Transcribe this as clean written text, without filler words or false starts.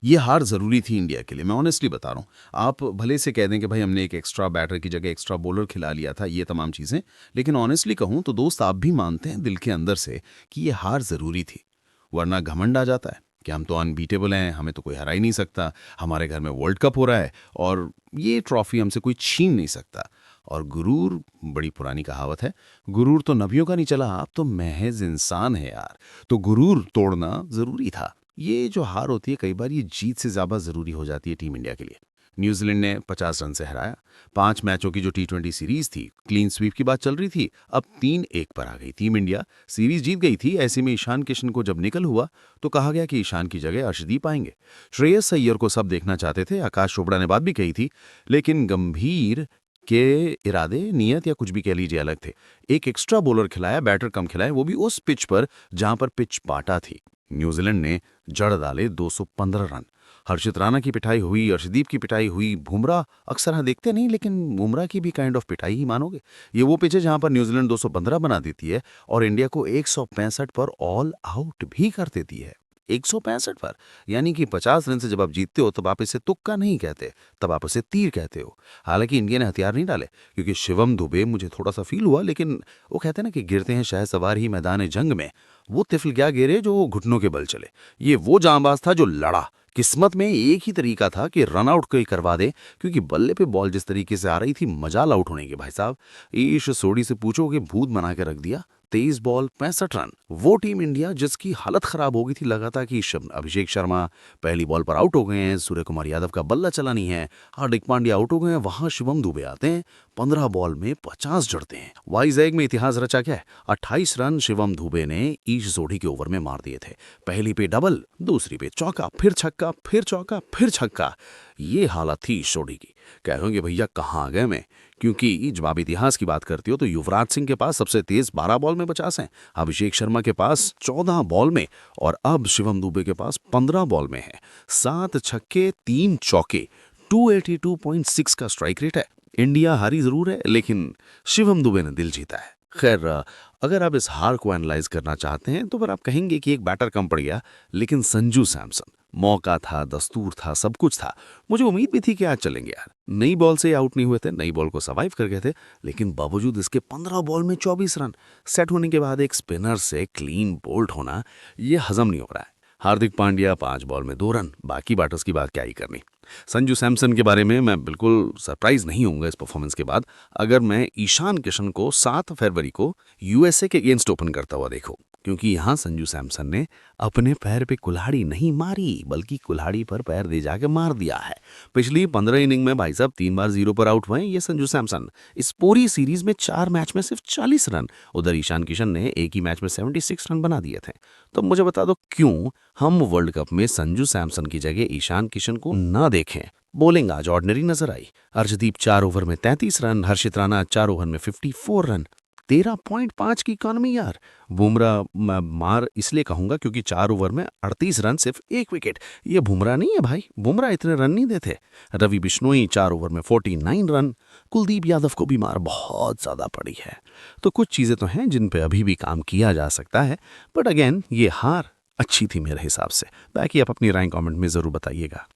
ये हार ज़रूरी थी इंडिया के लिए, मैं ऑनेस्टली बता रहा हूँ। आप भले से कह दें कि भाई हमने एक एक्स्ट्रा बैटर की जगह एक्स्ट्रा बॉलर खिला लिया था, ये तमाम चीज़ें, लेकिन ऑनेस्टली कहूँ तो दोस्त आप भी मानते हैं दिल के अंदर से कि ये हार ज़रूरी थी। वरना घमंड आ जाता है कि हम तो अनबीटेबल हैं, हमें तो कोई हरा ही नहीं सकता, हमारे घर में वर्ल्ड कप हो रहा है और ये ट्रॉफी हमसे कोई छीन नहीं सकता। और गुरूर, बड़ी पुरानी कहावत है, गुरूर तो नबियों का नहीं चला, आप तो महज इंसान है यार। तो गुरूर तोड़ना ज़रूरी था। ये जो हार होती है कई बार ये जीत से ज़्यादा ज़रूरी हो जाती है टीम इंडिया के लिए। न्यूजीलैंड ने 50 रन से हराया। 5 मैचों की जो टी20 सीरीज थी, क्लीन स्वीप की बात चल रही थी, अब 3-1 पर आ गई टीम इंडिया। सीरीज जीत गई थी। ऐसे में ईशान किशन को जब निकल हुआ तो कहा गया कि ईशान की जगह अर्शदीप आएंगे। श्रेयस अय्यर को सब देखना चाहते थे, आकाश चोपड़ा ने बात भी कही थी, लेकिन गंभीर के इरादे, नीयत या कुछ भी कह लीजिए अलग थे। एक एक्स्ट्रा बॉलर खिलाया, बैटर कम खिलाए, वो भी उस पिच पर जहां पर पिच पाटा थी। न्यूजीलैंड ने जड़ डाले 215 रन। हर्षित राणा की पिटाई हुई, अर्शदीप की पिटाई हुई, बुमराह अक्सर हाँ देखते नहीं, लेकिन बुमराह की भी काइंड ऑफ पिटाई ही मानोगे। ये वो पिच है जहां पर न्यूजीलैंड 215 बना देती है और इंडिया को 165 पर ऑल आउट भी कर देती है। 165 पर, यानी कि 50 रन से जब आप जीतते हो तब आप इसे तुक्का नहीं कहते, तब आप इसे तीर कहते हो। हालांकि इंडिया ने हथियार नहीं डाले, क्योंकि शिवम दुबे, मुझे थोड़ा सा फील हुआ, लेकिन वो कहते हैं ना कि गिरते हैं शहसवार ही मैदान जंग में, वो तिफल क्या गिरे जो घुटनों के बल चले। ये वो जांबाज था जो लड़ा। किस्मत में एक ही तरीका था कि रन आउट कोई करवा दे, क्योंकि बल्ले पे बॉल जिस तरीके से आ रही थी, मजाल आउट होने के भाई साहब। ईश सोडी से पूछो कि भूत बना के रख दिया। 23 बॉल 65 रन। वो टीम इंडिया जिसकी हालत खराब हो गई थी, लगा था कि अभिषेक शर्मा पहली बॉल पर आउट हो गए हैं, सूर्य कुमार यादव का बल्ला चला नहीं है, हार्दिक पांड्या आउट हो गए हैं, वहां शिवम दुबे आते हैं, 15 बॉल में 50 जड़ते हैं। वाइजैग में इतिहास रचा क्या है, 28 रन शिवम दुबे ने ईश सोढ़ी के ओवर में मार दिए थे। पहली पे डबल, दूसरी पे चौका, फिर छक्का, फिर चौका, फिर छक्का। ये हालत थी ईश सोढ़ी की। कहोगे भैया कहाँ आ गए मैं, क्योंकि जब आप इतिहास की बात करती हो तो युवराज सिंह के पास सबसे तेज 12 बॉल में 50 हैं, अभिषेक शर्मा के पास 14 बॉल में, और अब शिवम दुबे के पास 15 बॉल में है। 7 छक्के 3 चौके, 282.6 का स्ट्राइक रेट है। इंडिया हारी जरूर है, लेकिन शिवम दुबे ने दिल जीता है। खैर, अगर आप इस हार को एनालाइज करना चाहते हैं तो फिर आप कहेंगे कि एक बैटर कम पड़ गया, लेकिन संजू सैमसन, मौका था, दस्तूर था, सब कुछ था। मुझे उम्मीद भी थी कि आज चलेंगे यार। नई बॉल से आउट नहीं हुए थे, नई बॉल को सर्वाइव कर गए थे, लेकिन बावजूद इसके 15 बॉल में 24 रन सेट होने के बाद एक स्पिनर से क्लीन बोल्ड होना, ये हजम नहीं हो रहा है। हार्दिक पांड्या 5 बॉल में 2 रन, बाकी बैटर्स की बात क्या ही करनी। संजू सैमसन के बारे में मैं बिल्कुल सरप्राइज नहीं होऊंगा इस परफॉर्मेंस के बाद, अगर मैं ईशान किशन को 7 फरवरी को यूएसए के अगेंस्ट ओपन करता हुआ देखूं, क्योंकि यहां संजू सैमसन ने अपने पैर पे कुल्हाड़ी नहीं मारी, बल्कि कुल्हाड़ी पर पैर दे जाके मार दिया है। पिछली 15 इनिंग में भाई साहब 3 बार 0 पर आउट हुए हैं ये संजू सैमसन। इस पूरी सीरीज में 4 मैच में सिर्फ 40 रन। उधर ईशान किशन ने एक ही मैच में 76 रन बना दिए थे। तो मुझे बता दो क्यों हम वर्ल्ड कप में संजू सैमसन की जगह ईशान किशन को ना देखें। बॉलिंग आज ऑर्डिनरी नजर आई। अर्शदीप 4 ओवर में 33 रन, हर्षित राणा 4 ओवर में 54 रन, 13.5 की इकॉनमी यार। बुमराह मार इसलिए कहूंगा क्योंकि 4 ओवर में 38 रन, सिर्फ 1 विकेट। ये बुमराह नहीं है भाई, बुमराह इतने रन नहीं देते। रवि बिश्नोई 4 ओवर में 49 रन। कुलदीप यादव को भी मार बहुत ज्यादा पड़ी है। तो कुछ चीजें तो हैं जिन पे अभी भी काम किया जा सकता है, बट अगेन ये हार अच्छी थी मेरे हिसाब से। बाकी आप अपनी राय कमेंट में जरूर बताइएगा।